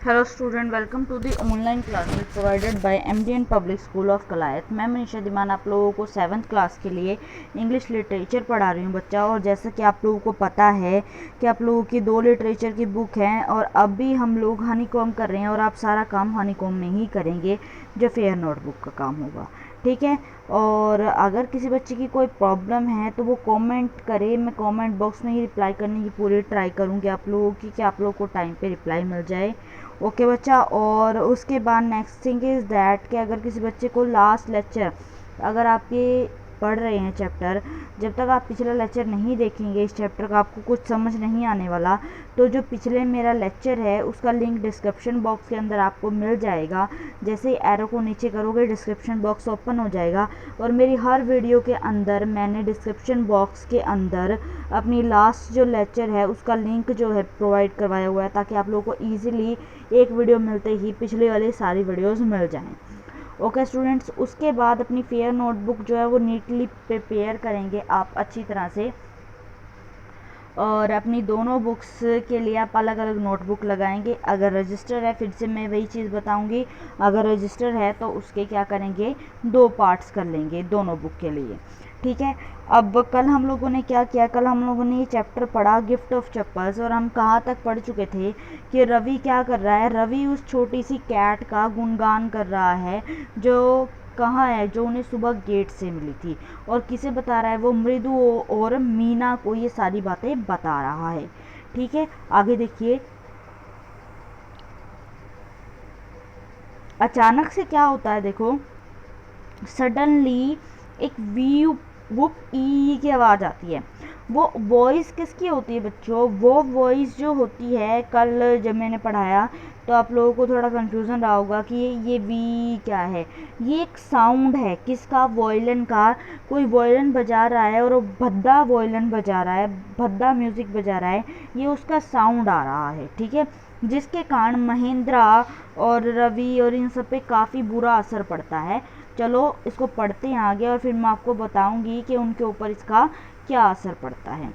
Hello student, welcome to the online classes provided by MDN public school of Kalayat. मैं मनीषा दीमान आप लोगों को 7th class के लिए इंग्लिश लिटरेचर पढ़ा रही हूँ बच्चा। और जैसा कि आप लोगों को पता है कि आप लोगों की 2 लिटरेचर की बुक हैं और अब भी हम लोग हनीकॉम कर रहे हैं और आप सारा काम हनीकॉम में ही करेंगे जो फेयर नोटबुक का काम होगा, ठीक है। और अगर किसी बच्चे की कोई प्रॉब्लम है तो वो कमेंट करे, मैं कमेंट बॉक्स में ही रिप्लाई करने की पूरी ट्राई करूँगी आप लोगों की, कि आप लोगों को टाइम पे रिप्लाई मिल जाए। ओके बच्चा। और उसके बाद नेक्स्ट थिंग इज़ दैट कि अगर किसी बच्चे को लास्ट लेक्चर, अगर आप ये पढ़ रहे हैं चैप्टर, जब तक आप पिछला लेक्चर नहीं देखेंगे इस चैप्टर का आपको कुछ समझ नहीं आने वाला। तो जो पिछले मेरा लेक्चर है उसका लिंक डिस्क्रिप्शन बॉक्स के अंदर आपको मिल जाएगा। जैसे ही एरो को नीचे करोगे डिस्क्रिप्शन बॉक्स ओपन हो जाएगा और मेरी हर वीडियो के अंदर मैंने डिस्क्रिप्शन बॉक्स के अंदर अपनी लास्ट जो लेक्चर है उसका लिंक जो है प्रोवाइड करवाया हुआ है, ताकि आप लोगों को ईजिली एक वीडियो मिलते ही पिछले वाली सारी वीडियोज़ मिल जाएँ। ओके स्टूडेंट्स, उसके बाद अपनी फेयर नोटबुक जो है वो नीटली प्रिपेयर करेंगे आप अच्छी तरह से। और अपनी दोनों बुक्स के लिए आप अलग अलग नोटबुक लगाएंगे। अगर रजिस्टर है, फिर से मैं वही चीज़ बताऊंगी, अगर रजिस्टर है तो उसके क्या करेंगे, 2 पार्ट्स कर लेंगे दोनों बुक के लिए, ठीक है। अब कल हम लोगों ने क्या किया, कल हम लोगों ने ये चैप्टर पढ़ा गिफ्ट ऑफ चप्पल्स। और हम कहाँ तक पढ़ चुके थे कि रवि क्या कर रहा है, रवि उस छोटी सी कैट का गुणगान कर रहा है जो कहाँ है, जो उन्हें सुबह गेट से मिली थी। और किसे बता रहा है, वो मृदु और मीना को ये सारी बातें बता रहा है, ठीक है। आगे देखिए, अचानक से क्या होता है, देखो सडनली एक वी वुप ई की आवाज़ आती है। वो वॉइस किसकी होती है बच्चों, वो वॉइस जो होती है, कल जब मैंने पढ़ाया तो आप लोगों को थोड़ा कंफ्यूजन रहा होगा कि ये वी क्या है। ये एक साउंड है, किसका, वॉयलिन का। कोई वॉयलिन बजा रहा है और वो भद्दा वॉयलिन बजा रहा है, भद्दा म्यूज़िक बजा रहा है, ये उसका साउंड आ रहा है, ठीक है। जिसके कारण महेंद्रा और रवि और इन सब पे काफ़ी बुरा असर पड़ता है। चलो इसको पढ़ते हैं आगे और फिर मैं आपको बताऊंगी कि उनके ऊपर इसका क्या असर पड़ता है।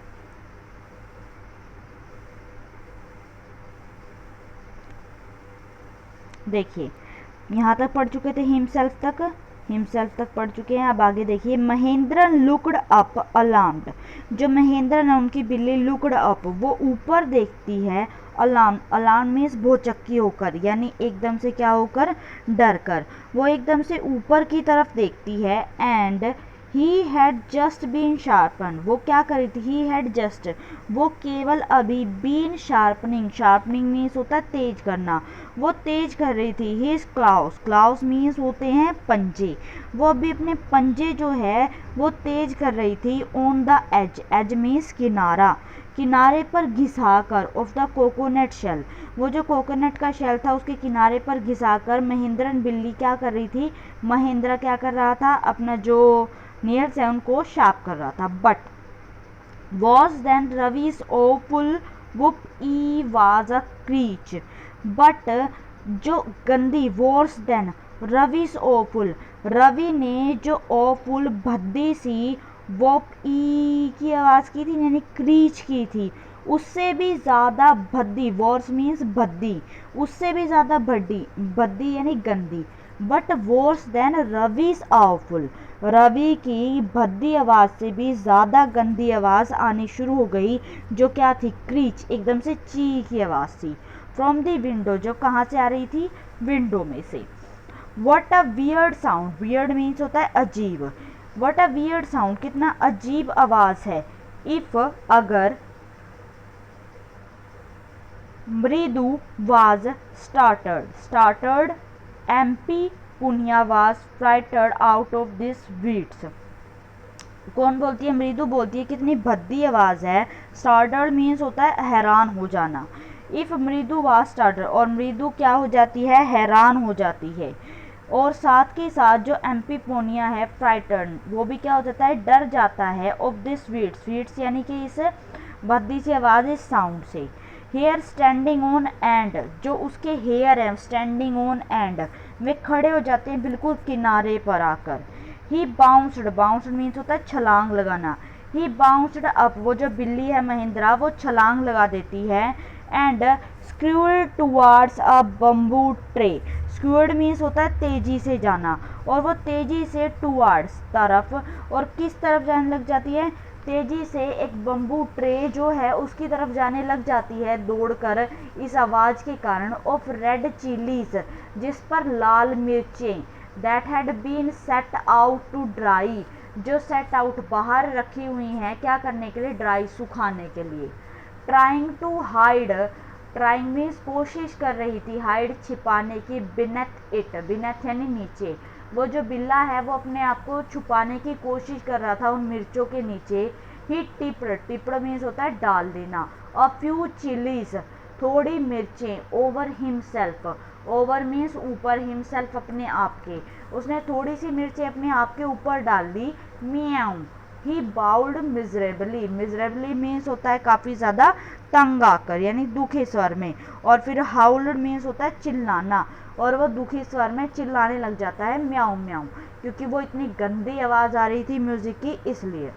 देखिए, यहाँ तक पढ़ चुके थे, हिमसेल्फ तक पढ़ चुके हैं। अब आगे देखिए, महेंद्र लुकड अप अलार्म्ड। जो महेंद्र है उनकी बिल्ली लुकड अप, वो ऊपर देखती है। अलार्म, अलार्म मीन्स भौचक्की होकर, यानी एकदम से क्या होकर, डर कर। वो एकदम से ऊपर की तरफ देखती है। And he had just been sharpen, वो क्या करी थी, ही हैड जस्ट, वो केवल अभी, बीन शार्पनिंग, शार्पनिंग मीन्स होता है तेज करना, वो तेज कर रही थी। हिज क्लाउस, क्लाउस मीन्स होते हैं पंजे, वो अभी अपने पंजे जो है वो तेज कर रही थी। On the edge, edge means किनारा, किनारे पर घिसाकर, ऑफ द कोकोनट शेल, वो जो कोकोनट का शेल था उसके किनारे पर घिसाकर महेंद्रन बिल्ली क्या कर रही थी, महेंद्र क्या कर रहा था, अपना जो नेल्स है उनको शार्प कर रहा था। बट वॉज देन रवीज ओपुल वुप ई वाज अ क्रीच, बट जो गंदी, वर्स देन रवीज ओपुल, रवि ने जो ओपुल भद्दी सी वोप ई की आवाज़ की थी, यानी क्रीच की थी, उससे भी ज़्यादा भद्दी, वॉर्स मीन्स भद्दी, उससे भी ज़्यादा भद्दी, भद्दी यानी गंदी। But worse than Ravi's awful, Ravi की भद्दी आवाज़ से भी ज़्यादा गंदी आवाज़ आनी शुरू हो गई, जो क्या थी, क्रीच, एकदम से ची की आवाज़ थी। फ्रॉम द विंडो, जो कहाँ से आ रही थी, विंडो में से। What a weird sound, weird means होता है अजीब, वट अ वियर्ड साउंड, कितना अजीब आवाज़ है। इफ़, अगर, Mridu was startled, startled MP Puniya was frightened out of this wits. कौन बोलती है, मृदु बोलती है, कितनी भद्दी आवाज़ है। स्टार्टर्ड मीन्स होता है हैरान हो जाना। इफ़ मृदु वाज स्टार्टर्ड, और मृदु क्या हो जाती है, हैरान हो जाती है। और साथ के साथ जो एमपी पोनिया है फ्राइटर्न, वो भी क्या हो जाता है, डर जाता है। ऑफ दिस स्वीट्स, स्वीट्स यानी कि इस भद्दी सी आवाज़, इस साउंड से। हेयर स्टैंडिंग ऑन एंड, जो उसके हेयर हैं स्टैंडिंग ऑन एंड, वे खड़े हो जाते हैं बिल्कुल किनारे पर आकर। ही बाउंस्ड, बाउंस्ड मीन्स होता है छलांग लगाना। ही बाउंस्ड अप, वो जो बिल्ली है महेंद्रा वो छलांग लगा देती है। And skewed towards a bamboo tray. Skewed means होता है तेजी से जाना, और वो तेजी से टुवार्ड्स तरफ, और किस तरफ जाने लग जाती है, तेजी से एक बम्बू ट्रे जो है उसकी तरफ जाने लग जाती है दौड़कर इस आवाज़ के कारण। ऑफ रेड चिलीज, जिस पर लाल मिर्चें, that had been set out to dry, जो सेट आउट बाहर रखी हुई हैं, क्या करने के लिए, ड्राई सुखाने के लिए। Trying to hide, trying means कोशिश कर रही थी, हाइड छिपाने की, बिनेथ इट, बिनेथ यानी नीचे, वो जो बिल्ला है वो अपने आप को छुपाने की कोशिश कर रहा था उन मिर्चों के नीचे। ही टिप्ड, टिप्ड मीन्स होता है डाल देना। अ फ्यू चिलीज, थोड़ी मिर्चें, ओवर हिमसेल्फ, ओवर मीन्स ऊपर, हिमसेल्फ अपने आप के, उसने थोड़ी सी मिर्चें अपने आप के ऊपर डाल दी। मियाऊ, ही बाउल्ड मिजरेबली, मिजरेबली मीन्स होता है काफ़ी ज़्यादा तंग आकर, यानी दुखी स्वर में। और फिर हाउल्ड मीन्स होता है चिल्लाना, और वो दुखी स्वर में चिल्लाने लग जाता है म्याऊ म्याऊ, क्योंकि वो इतनी गंदी आवाज़ आ रही थी म्यूज़िक की, इसलिए।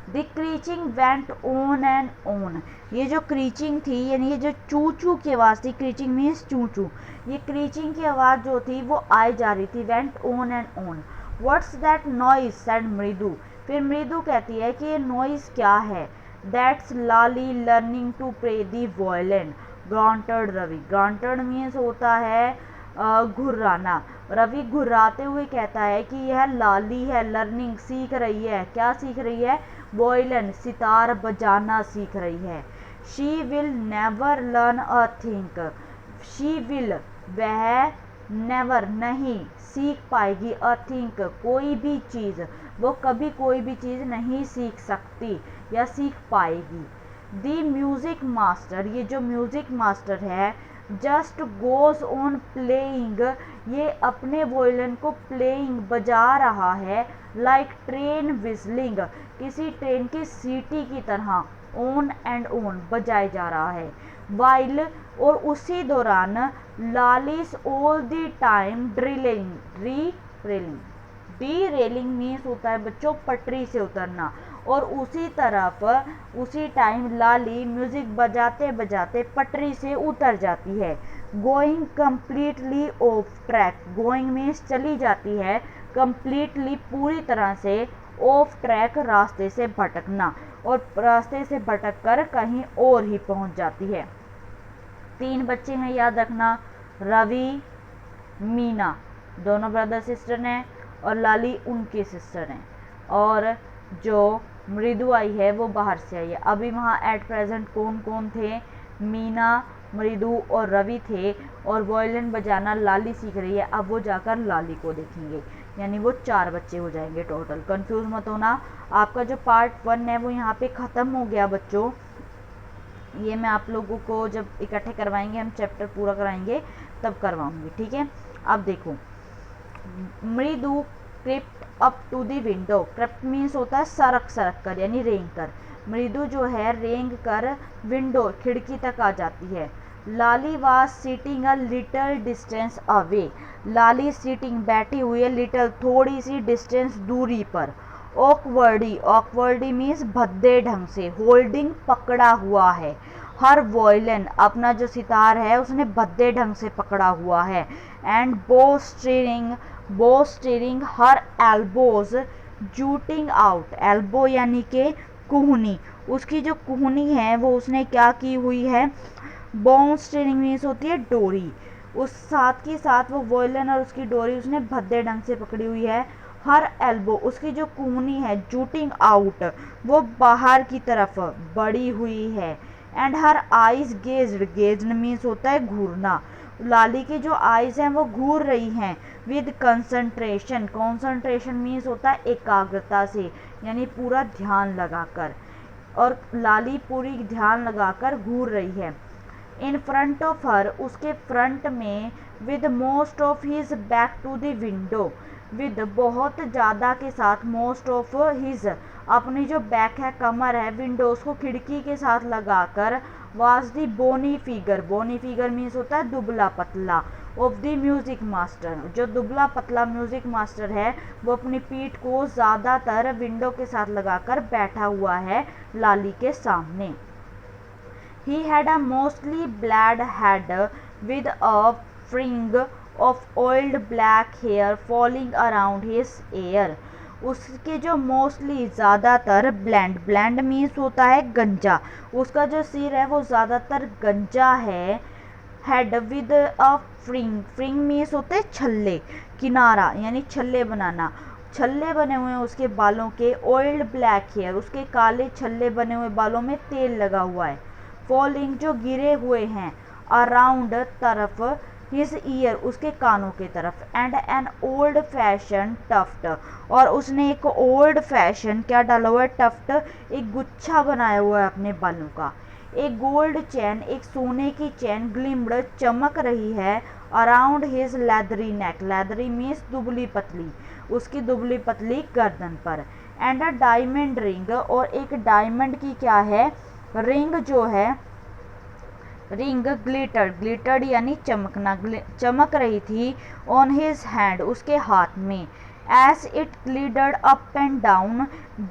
The screeching went on and on, ये जो क्रीचिंग थी यानी ये जो चू चू की आवाज़ थी, क्रीचिंग मीन्स चू चू, ये क्रीचिंग की आवाज़ जो थी वो आई जा रही थी, went on and on. What's that noise said मृदु, फिर मृदु कहती है कि ये नॉइज़ क्या है। That's Lali learning to play the violin, granted Ravi, granted means होता है घुर्राना। रवि घुर्राते हुए कहता है कि यह लाली है, लर्निंग सीख रही है, क्या सीख रही है, वॉयलिन सितार बजाना सीख रही है। She will never learn a think, she will वह, नेवर नहीं, सीख पाएगी, अ थिंक कोई भी चीज़, वो कभी कोई भी चीज़ नहीं सीख सकती या सीख पाएगी। दी म्यूज़िक मास्टर, ये जो म्यूज़िक मास्टर है, जस्ट गोज ऑन प्लेइंग, ये अपने वॉयलिन को प्लेइंग बजा रहा है, लाइक ट्रेन विजलिंग, किसी ट्रेन की सीटी की तरह, ऑन एंड ऑन बजाया जा रहा है। वाइल, और उसी दौरान, लालिस ऑल द टाइम ड्रिलिंग, री रेलिंग, डी रेलिंग मीन्स होता है बच्चों पटरी से उतरना, और उसी तरफ उसी टाइम लाली म्यूजिक बजाते बजाते पटरी से उतर जाती है। Going completely of track, going means चली जाती है, कम्प्लीटली पूरी तरह से, ऑफ ट्रैक रास्ते से भटकना, और रास्ते से भटक कर कहीं और ही पहुंच जाती है। 3 बच्चे हैं याद रखना, रवि, मीना, दोनों ब्रदर सिस्टर हैं, और लाली उनके सिस्टर हैं, और जो मृदु आई है वो बाहर से आई है। अभी वहाँ एट प्रेजेंट कौन कौन थे, मीना, मृदु और रवि थे, और वॉयलिन बजाना लाली सीख रही है। अब वो जाकर लाली को देखेंगे, यानी वो 4 बच्चे हो जाएंगे टोटल। कंफ्यूज मत होना, आपका जो पार्ट 1 है वो यहाँ पे ख़त्म हो गया बच्चों। ये मैं आप लोगों को जब इकट्ठे करवाएंगे, हम चैप्टर पूरा कराएंगे तब करवाऊंगी, ठीक है। अब देखो, Mridu crept up to the window, crept means होता है सरक सरक कर, यानी रेंग कर। मृदु जो है रेंग कर विंडो खिड़की तक आ जाती है। Lali was sitting a little distance away, Lali sitting बैठी हुई है, लिटल थोड़ी सी डिस्टेंस दूरी पर। ऑकवर्डी, ऑकवर्डी मीन्स भद्दे ढंग से, होल्डिंग पकड़ा हुआ है, हर वॉयलिन अपना जो सितार है उसने भद्दे ढंग से पकड़ा हुआ है। एंड बो स्टीयरिंग, बो स्टीयरिंग हर एल्बोज जूटिंग आउट, एल्बो यानी कि कुहनी, उसकी जो कुहनी है वो उसने क्या की हुई है, बो स्टीयरिंग मीन्स होती है डोरी, उस साथ के साथ वो वॉयलिन और उसकी डोरी उसने भद्दे ढंग से पकड़ी हुई है। हर एल्बो, उसकी जो कुहनी है, जूटिंग आउट, वो बाहर की तरफ बड़ी हुई है। And her eyes gazed, gazed means होता है घूरना, लाली की जो आइज हैं वो घूर रही हैं। विद कंसंट्रेशन, कंसंट्रेशन मीन्स होता है एकाग्रता से, यानी पूरा ध्यान लगाकर, और लाली पूरी ध्यान लगाकर घूर रही है। इन फ्रंट ऑफ हर, उसके फ्रंट में, with most of his back to the window, with बहुत ज़्यादा के साथ, मोस्ट ऑफ हिज अपनी जो बैक है, कमर है, विंडोज को खिड़की के साथ लगाकर, was the bony figure, bony figure means होता है दुबला पतला, ऑफ द म्यूज़िक मास्टर, जो दुबला पतला म्यूज़िक मास्टर है वो अपनी पीठ को ज़्यादातर विंडो के साथ लगाकर बैठा हुआ है लाली के सामने। He had a mostly black head with a fringe of oiled black hair falling around his ear. उसके जो मोस्टली ज़्यादातर ब्लैंड मीन्स होता है गंजा, उसका जो सिर है वो ज़्यादातर गंजा है। हेड विद अ फ्रिंग मीन्स होते हैं छल्ले, किनारा यानी छल्ले बनाना, छल्ले बने हुए हैं उसके बालों के। ऑयल्ड ब्लैक हेयर, उसके काले छल्ले बने हुए बालों में तेल लगा हुआ है। फॉलिंग जो गिरे हुए हैं, अराउंड तरफ, हिज ईयर उसके कानों के तरफ, and an old fashion tuft, और उसने एक ओल्ड फैशन क्या डाला हुआ है, टफ्ट, एक गुच्छा बनाया हुआ है अपने बालों का। एक गोल्ड चैन, एक सोने की चैन, ग्लिम्ड चमक रही है, अराउंड हिज लेदरी नेक, लेदरी मीन्स दुबली पतली, उसकी दुबली पतली गर्दन पर। एंड अ डायमंड रिंग, और एक डायमंड की क्या है, रिंग जो है, रिंग ग्लिटर्ड यानी चमकना, चमक रही थी, ऑन हिज हैंड उसके हाथ में। As it glided up and down,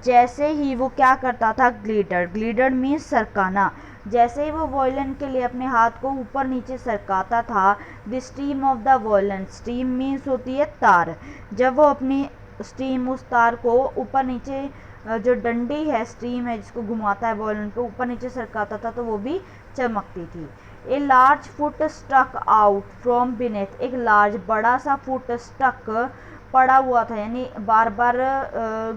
जैसे ही वो क्या करता था, ग्लिडर्ड मीन्स सरकाना, जैसे ही वो वॉयलिन के लिए अपने हाथ को ऊपर नीचे सरकाता था, the steam of the violin, steam means होती है तार, जब वो अपनी स्टीम उस तार को ऊपर नीचे, जो डंडी है, स्टीम है जिसको घुमाता है वॉयलिन को, ऊपर नीचे सरकाता था तो वो भी चमकती थी। A large foot stuck out from beneath, एक लार्ज बड़ा सा फुट स्टक पड़ा हुआ था, यानी बार बार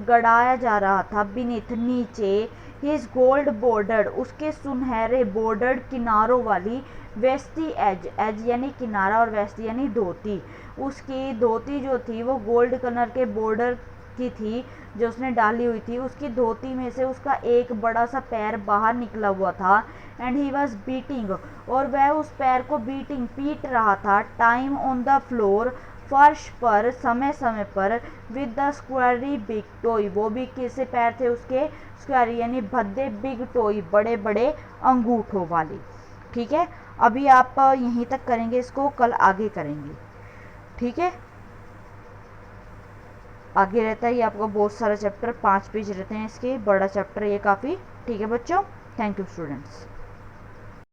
गड़ाया जा रहा था, बिनेथ नीचे, हिज गोल्ड बॉर्डर्ड उसके सुनहरे बॉर्डर्ड किनारों वाली, वेस्टी एज यानी किनारा और वेस्टी यानी धोती, उसकी धोती जो थी वो गोल्ड कलर के बॉर्डर की थी जो उसने डाली हुई थी। उसकी धोती में से उसका एक बड़ा सा पैर बाहर निकला हुआ था। एंड ही वॉज बीटिंग, और वह उस पैर को पीट रहा था, टाइम ऑन द फ्लोर, फर्श पर, समय समय पर, विद द स्क्वायरी बिग टॉय, वो भी किससे पैर थे उसके, स्क्वायरी यानी भद्दे, बिग टॉय बड़े बड़े अंगूठों वाली। ठीक है, अभी आप यहीं तक करेंगे, इसको कल आगे करेंगे। ठीक है, आगे रहता है ये आपका बहुत सारा चैप्टर, 5 पेज रहते हैं इसके, बड़ा चैप्टर ये काफ़ी। ठीक है बच्चों, थैंक यू स्टूडेंट्स।